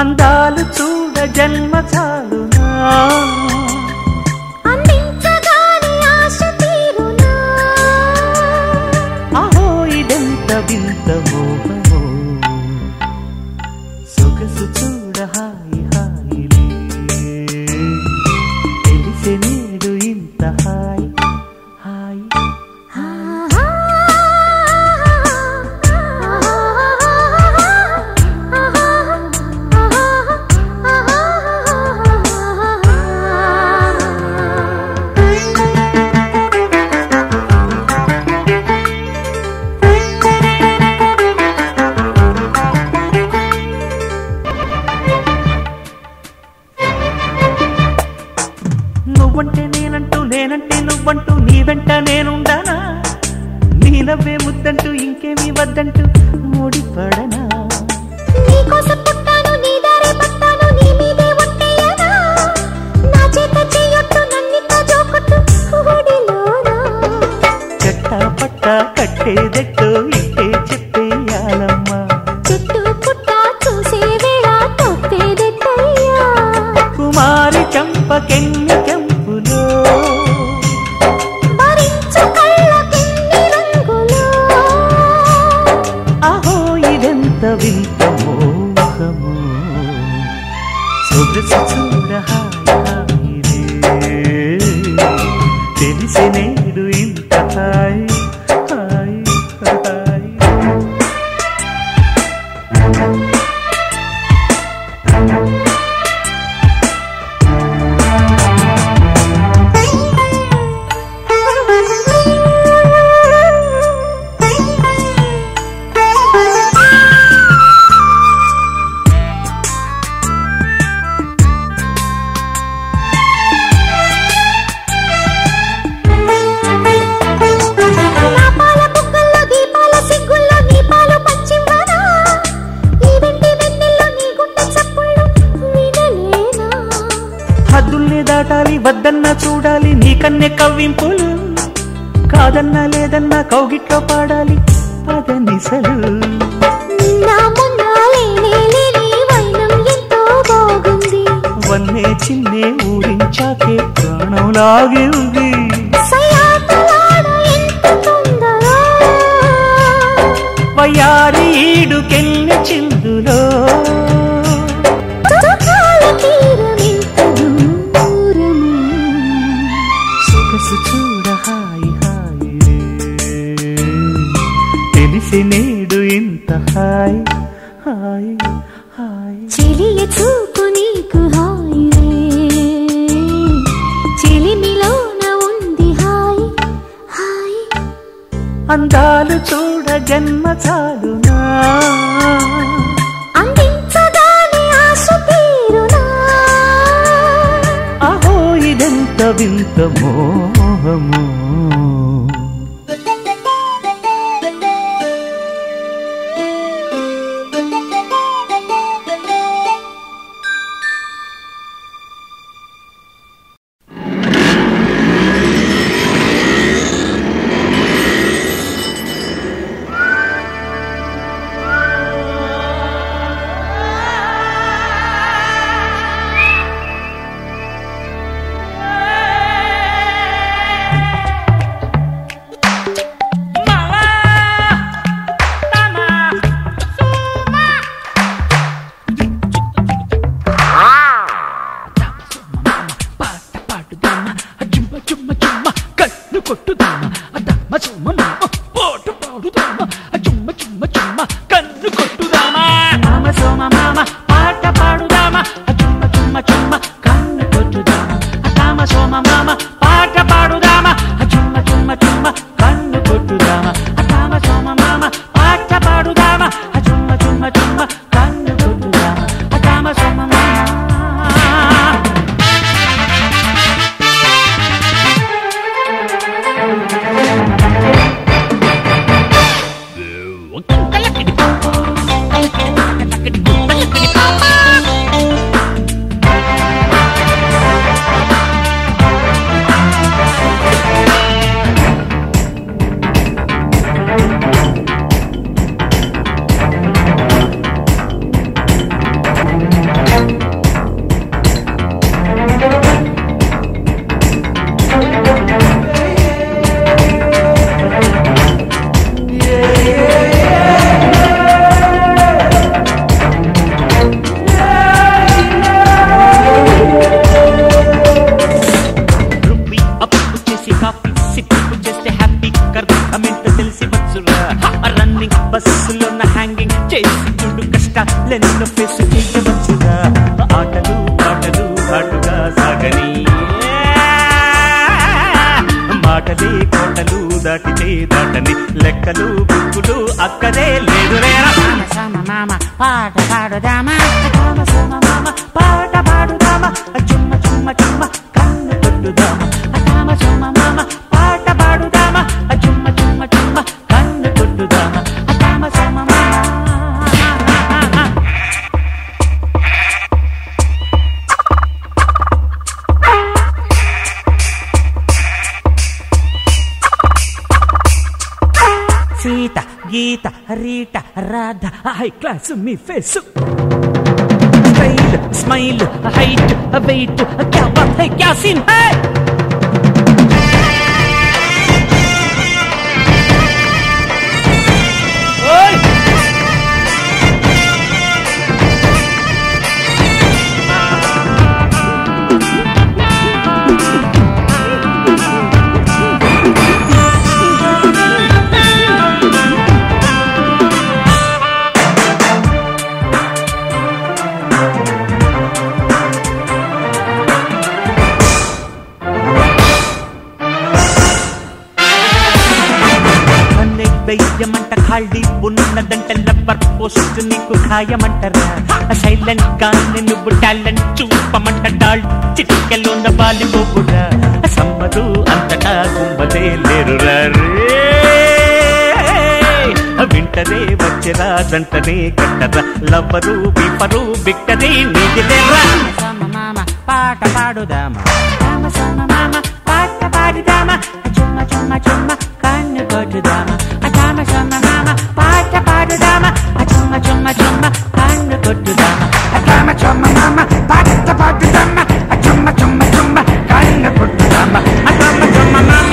అందాలు చూడ జన్మ చాలునా అందించగానే ఆశ తీరునా అహో ఇదెంత వింత మోహమో సొగసు చూడ హాయి హాయిలే తెలిసే నేడు ఇంత హాయి హాయి నువ్వంటే నేనంటూ నేనంటే నువ్వంటూ నీ వెంట నేనుండానా నీ నవ్వే ముద్దంటూ ఇంకేమీ వద్దంటూ ముడిపడనా నీకోసం పుట్టాను నీ దారే పట్టాను నీ మీదే ఒట్టేయనా నా చేత చేయొట్టు నన్నితో జోకొట్టు ఒడిలోనా చెట్టా పట్టా కట్టేదెట్టో ఇట్టే చెప్పేయాలమ్మా చెట్టు పుట్ట చూసే వేళ తప్పేదెట్టయ్యా కుమారి చంపకెన్ని చెంపులో భరించు కళ్ళకెన్ని రంగులో అహో ఇదెంత వింత మోహము సొగసు చూడ హాయి హాయిలే తెలిసి నేడు ఇంత హాయి హాయి హాయి నా పాల బుగ్గల్లో దీపాల సిగ్గుల్లో నీ పాలు పంచివ్వనా ఈ వెండి వెన్నెల్లో నీ గుండె చప్పుళ్ళు వినలేనా హద్దుల్ని దాటాలి వద్దన్నా చూడాలి నీ కన్నె కవ్వింపులు కాదన్నా లేదన్నా కౌగిట్లో పాడాలి పదనిసలు నా మొన్న లేనే లేని వైనం ఎంతో బాగుంది వన్నే చిన్నే ఊరించాకే ప్రాణం లాగి ఉంది సయాటలాడ ఎంత తొందరో వయ్యారి ఈడుకెళ్ళి చిందులో సుఖాల తీరమెంత దూరము సొగసు చూడ హాయి హాయిలే తెలిసి నేడు ఇంత హాయి హాయి హాయి చెలియ చూపు నీకు హాయిలే చెలిమిలోన ఉంది హాయి హాయి అందాలు చూడ జన్మ చాలునా అందించగానే ఆశ తీరునా అహో ఇదెంత వింత మోహము లెన్ను ఫేసు చేయవచ్చుగా ఆటలు పాటలు ఘాటుగా సాగని మాటలే కోటలు దాటితే దాటని లెక్కలు బుక్కులు అక్కడే లేదు మామ పాట పాడుదామా మామ పాట పాడుదామా చుమ్మ చుమ్మ చుమ్మ కన్ను కొట్టుదామా మామ పాట పాడుదామా చుమ్మ చుమ్మ చుమ్మ కన్ను కొట్టుదామా సీత గీత రీట రాధ హై క్లాస్ మీ face style smile height weight క్యా బాత్ హై క్యా సీన్ హై వెయ్యమంట ఖాళీ ఉన్నదంట లబ్బర్ పోస్ట్ నీకు ఖాయమంటారా సైలెంట్ గానే నువ్వు టాలెంట్ చూపమంట డాల్ చిటికెలోన బాలిపోకురా సమ్మరు అంతటా గుంబలే లేరురా వింటరే వచ్చరా జంటనే కట్టరా లవ్వరు బిపరు బిక్కరే నీదిలేరా మామ పాట పాడుదామా మామ పాట పాడుదామా చుమ్మ చుమ్మ చుమ్మ కన్ను కొట్టుదామా మామ పాట పాడుదామా చుమ్మ చుమ్మ చుమ్మ కన్ను కొట్టుదామా చుమ్మ మామ పాట పాడుదామా చుమ్మ చుమ్మ చుమ్మ కన్ను కొట్టుదామా చుమ్మ మామ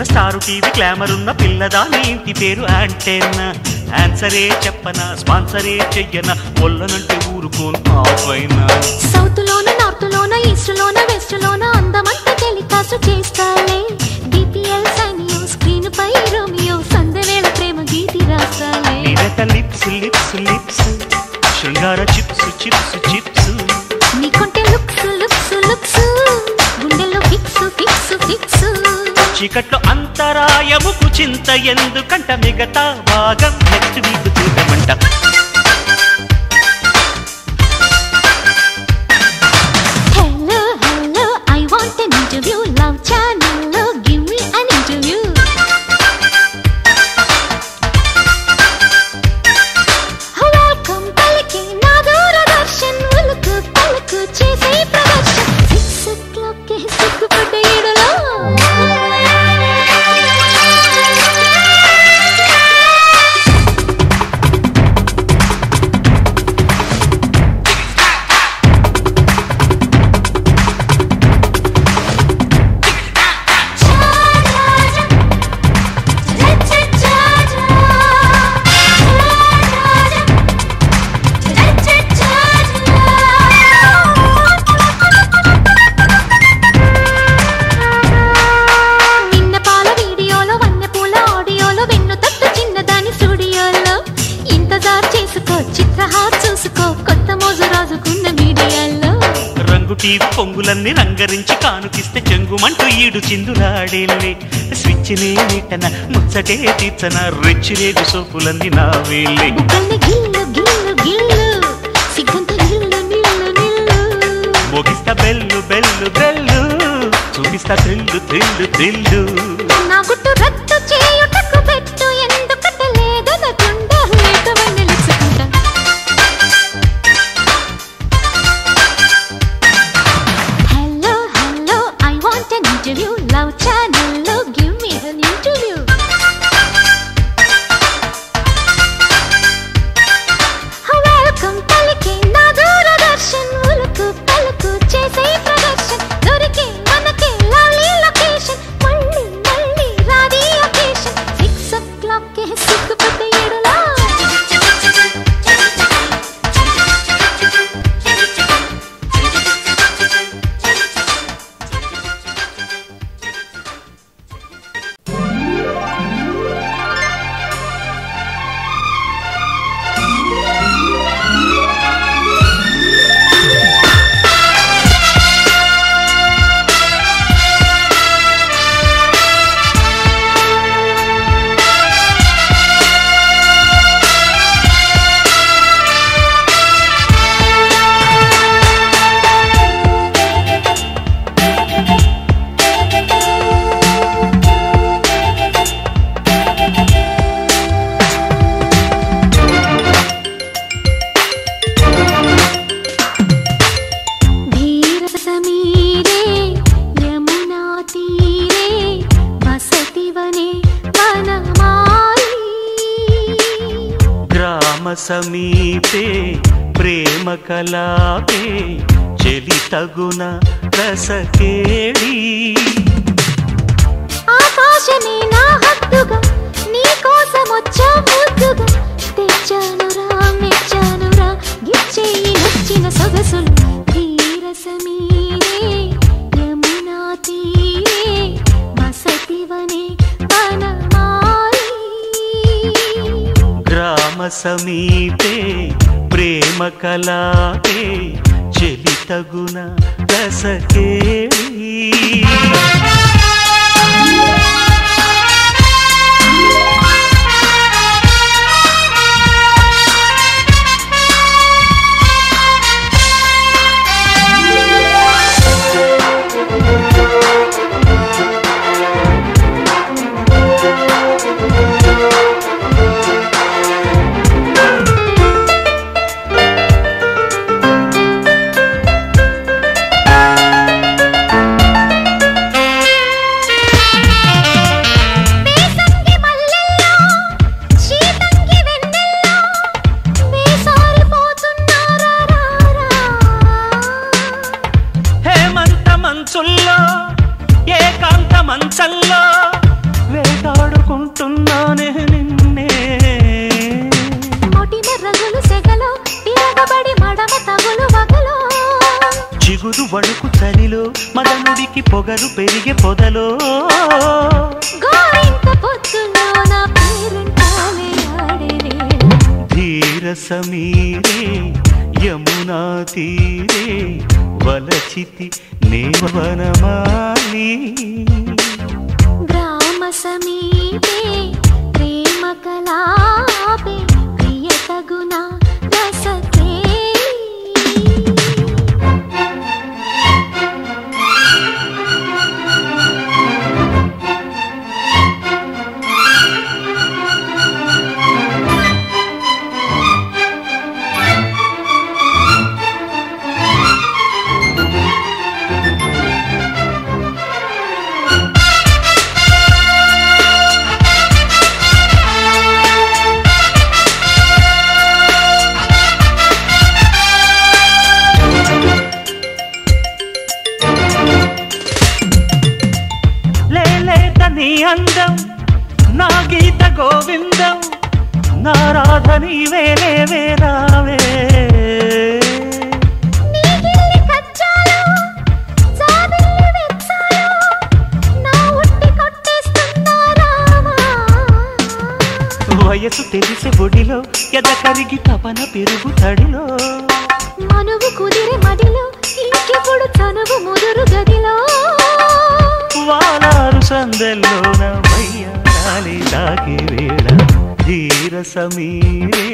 స్టారు టీవీ గ్లామర్ ఉన్న పిల్లదాని ఇంటి పేరు యాంటెన్నా ఆన్సరే చెప్పనా స్పాన్సరే చెయ్యనా ఒళ్ళనంటే ఊరుకోను ఆపైనా సౌత్ లోన నార్త్ లోన ఈస్ట్ లోన వెస్ట్ లోన అందమంతా టెలికాస్ట్ చేస్తాలే డిపిఎల్ సైనియో స్క్రీన్ పై రోమియో సందవేళ ప్రేమ గీతి రాస్తాలే నీరట లిప్స్ లిప్స్ లిప్స్ శృంగార చిప్స్ చిప్స్ చిప్స్ నీకుంటే లుక్స్ లుక్స్ లుక్స్ గుండెల్లో ఫిక్స్ ఫిక్స్ ఫిక్స్ చీకట్లో అంతరాయముకు చింత ఎందుకంట మిగతా భాగం నెక్స్ట్ వీక్ చూడమంట hello hello I want an interview love channel లో give me an interview welcome పలికి నా దూరదర్శన్ ఉలుకు పలుకు చేసే ప్రదర్శన్ 6 o'clock కే సిగ్గుపడ్డ ఈడలో టీవీ పొంగులన్నీ రంగరించి కానుకిస్తే చెంగుమంటూ ఈడు చిందులాడేలే స్విచ్నే నీటన ముచ్చటే తీర్చన రెచ్చిరేగు సోపులన్నీ నా వేలే మోగిస్తా బెల్లు బెల్లు బెల్లు చూపిస్తా థ్రిల్లు థ్రిల్లు థ్రిల్లు నా గుట్టు రద్దు చేయుటకు పెట్టు ఎందుకట లేదనకుండా లేకవని లిచ్చుకుంటా hello hello I want an interview love channel లో give me an interview welcome పలికి నా దూరదర్శన్ ఉలుకు పలుకు చేసే ప్రదర్శన్ దొరికి మనకి లవ్లీ లొకేషన్ మళ్ళీ మళ్ళీ రాది ఒకేషన్ 6 o'clock కే సిక్కుపట్టే ఎడలా సమీపే ప్రేమ కలాపే చెలి తగున రసకేళి ఆకాశమే నా హద్దుగా నీ కోసం వచ్చా ముద్దుగా తెచ్చానురా మెచ్చానురా గిచ్చేయి నచ్చిన సొగసులు ధీరసమీరే యమునా తీరే వసతివనే వనమాలి గ్రామ సమీపే ప్రేమ కలాపే చెలి తగున రసకేళి ఏకాంత మంచంలో వేటాడుకుంటున్నానే నిన్నే మొటిన రగులు సెగలో తిరగబడి మడమ తగులు వగలో చిగురు వణుకు చలిలో మదనుడికి పొగరు పెరిగే పొదలో గోరింక పొద్దులో నా పేరుంటాలే ఆడేరే ధీర సమీరే యమునా తీరే వలచితి నేవనమాలి గ్రామ సమీపే ప్రేమ కలాపే ప్రియ తగున రసకేళి నీ అందం నా గీత గోవిందం నా రాధ నీవే లేవే రావే వయసు తెలిసే బొడిలో ఎద కరిగి తపన పెరుగు తడిలో మనువు కుదిరే మదిలో ఇప్పుడు చనువు ముదురు గదిలో వాలారు సందెల్లోన వయ్యాలి తాకి వేళ ధీర సమీరే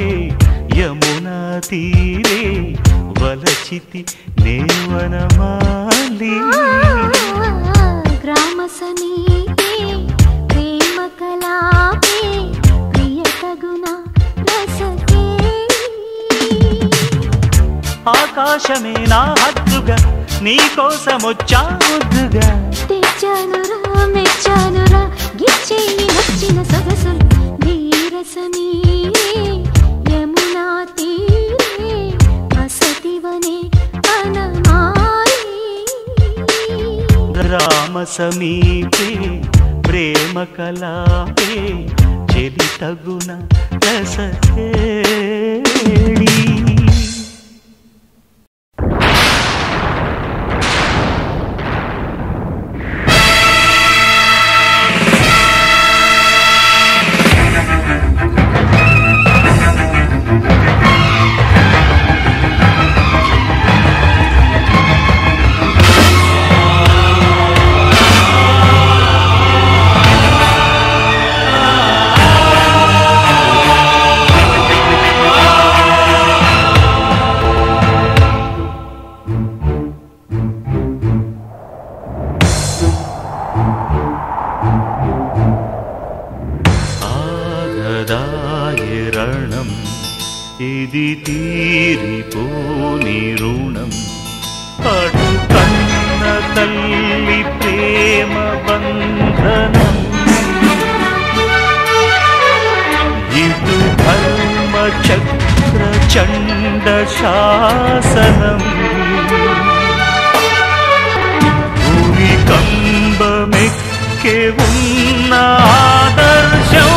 యమునా తీరే వలచితి నేవనమాలి గ్రామ సమీపే ప్రేమ కలాపే ప్రియతగుణ రసకేళి ఆకాశమే నా హద్దుగా నీ కోసమొచ్చా ముద్దుగా తెచ్చానురా మెచ్చానురా గిచ్చేయి నచ్చిన సొగసులు ధీర సమీరే యమునా తీరే వసతివనే అనమాలి రామ సమీపే ప్రేమ కలాపే చెలి తగున రసకేళి రణం ఇది తీరిపోని రుణం అటు కన్న తల్లి ప్రేమ బంధనం ఇటు ధర్మ చక్ర చండ శాసనం భూమి కంబమెక్కే ఉన్న ఆదర్శం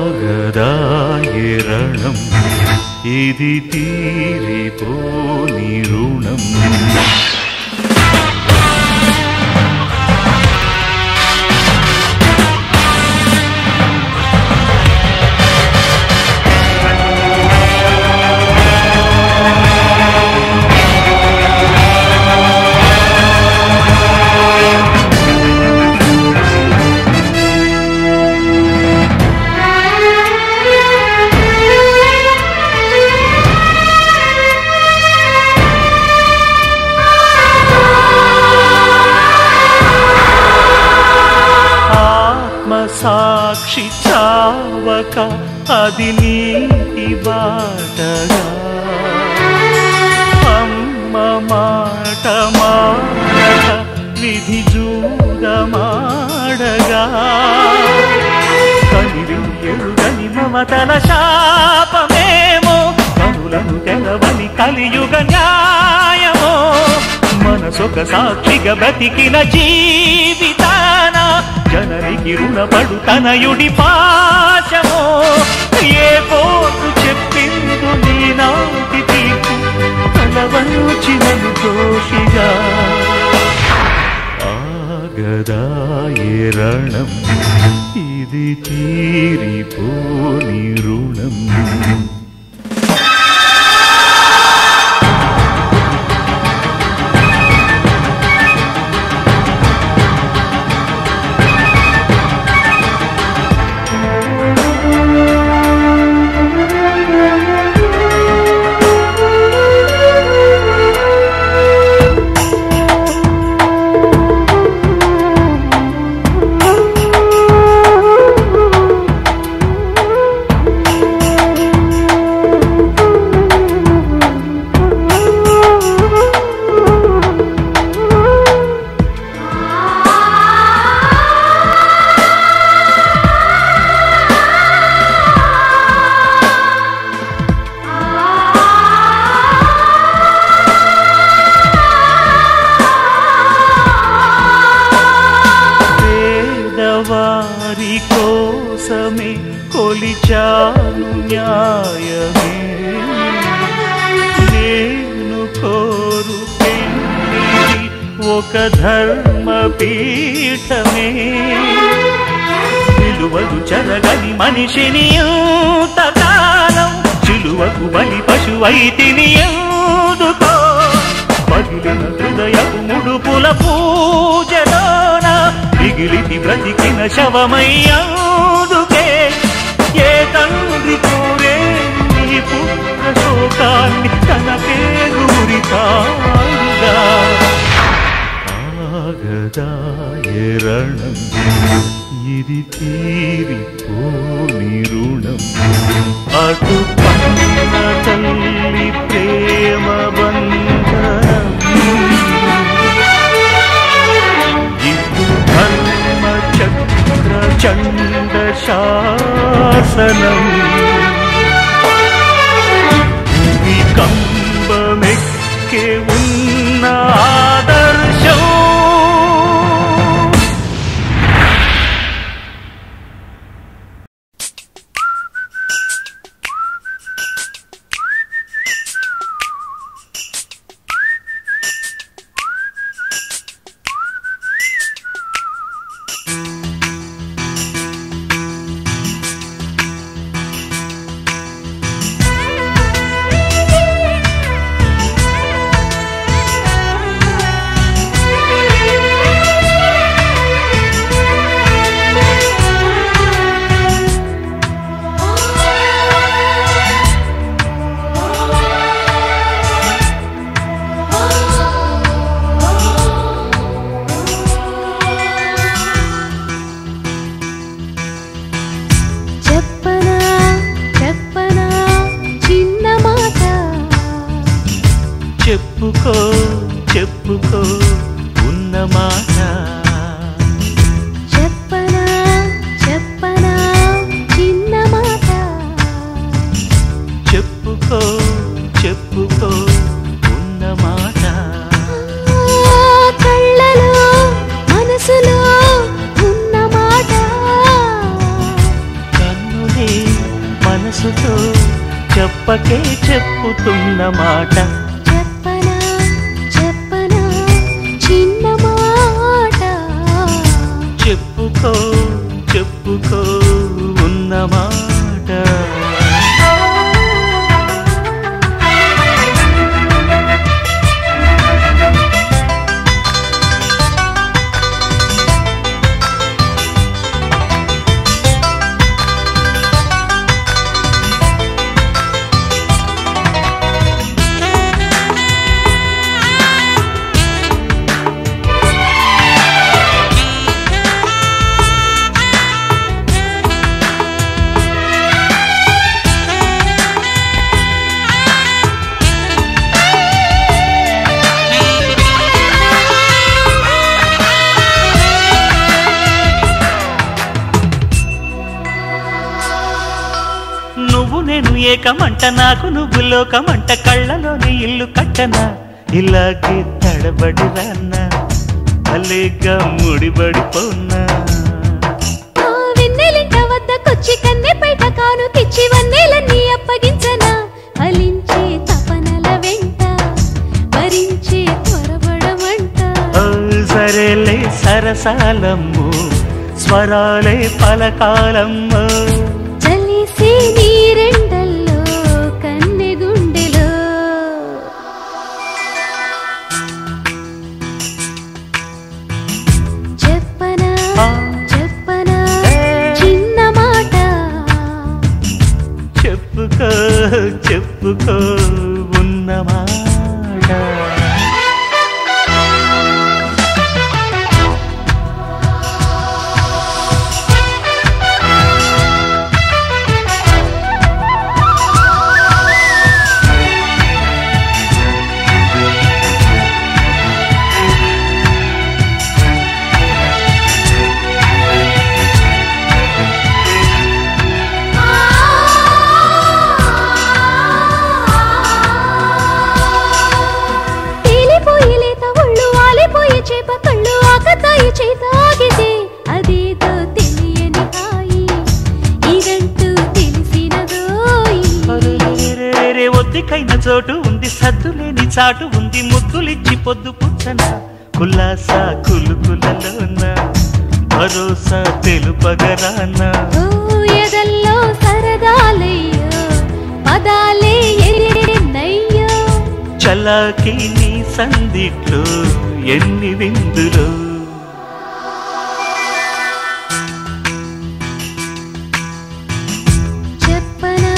ఆగదాయే రణం ఇది తీరిపోని రుణం సాక్షి చావక అది నీటి బాటగా అమ్మ మాట మాడక విధి జూదమాడగా కనివి ఎరుగని మమతల శాపమేమో కనులను తెలవని కలియుగ న్యాయమో మనసొక సాక్షిగా బ్రతికిన జీవితాన జననికి రుణపడు తనయుడి పాశమో ఏ పోటు చెప్పిందు నీ నాటి తీర్పు తలవంచినను దోషిగా ఆగదాయే రణం ఇది తీరిపోని రుణం వారి కోసమే కొలిచాను న్యాయమే నేను కోరు పెళ్లి ఒక ధర్మ పీఠమే విలువలు చెరగని మనిషిని ఇంతకాలం విలువకు బలి పశువైతిని ఎందుకో పగిలిన హృదయపు ముడుపుల పూజలోన మిగిలితి బ్రతికిన శవమయ్యందుకే ఏ తండ్రి కోరే నీ పుత్ర శోకాన్ని తన పేరురితాడుగా ఆగదాయరణం ఇది తీరిపోని రుణం అటు పన్న తల్లి ప్రేమ బంధనం ఇటు ధర్మ చక్ర చండ శాసనం భూమి కంబమెక్కే ఉన్న ఆదర్శం చెప్పుకో చెప్పుకో ఉన్న మాట చెప్పనా చెప్పనా చిన్న మాట చెప్పుకో చెప్పుకో ఉన్న మాట కళ్ళలో మనసులో ఉన్న మాట కన్నులే మనసుతో చెప్పకే చెప్పుతున్న మాట చెప్పుకో చెప్పుకో ఉన్న మాట నువ్వు నేను ఏకమంట నాకు నువ్వు లోకమంట కళ్ళలోని ఇల్లు కట్టనా ఇలాగే తడబడి రాన్నా అలేగా ముడిబడిపోన్నా వెన్నెలింట వద్దకొచ్చి కన్నెపేట కాను తెచ్చి వన్నెలన్నీ అప్పగించనా ఫలించే తపనల వెంట భరించే త్వరపడమంట సరేలే సరసాలమ్ము స్వరాలే పలకాలమ్ము చలిసే నీరెండల్లో కన్నె గుండెలో చెప్పనా చెప్పనా చిన్న మాట చెప్పుకో చెప్పుకో ఉన్న మాట ఒద్దికైన చోటు ఉంది సద్దులేని చాటు ఉంది ముద్దులిచ్చి పొద్దు పుచ్చన కుల్లాసా కులుకులలోన భరోసా తెలుపగరానా ఎదల్లో సరదాలయ్యో పదాల చలాకి నీ సందిట్లో ఎన్ని విందులో చెప్పనా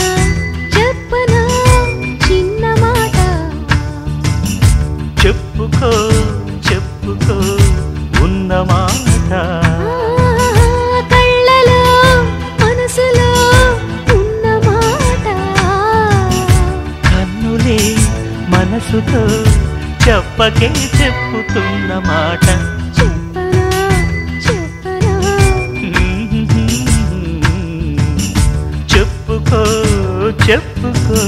చెప్పనా చిన్న మాట చెప్పుకో చెప్పుకో ఉన్న మాట కళ్ళలో మనసులో ఉన్న మాట కన్నులే మనసుతో చెప్పకే చెప్పుతున్న మాట చెప్పనా చెప్పనా చెప్పుకో చెప్పుకో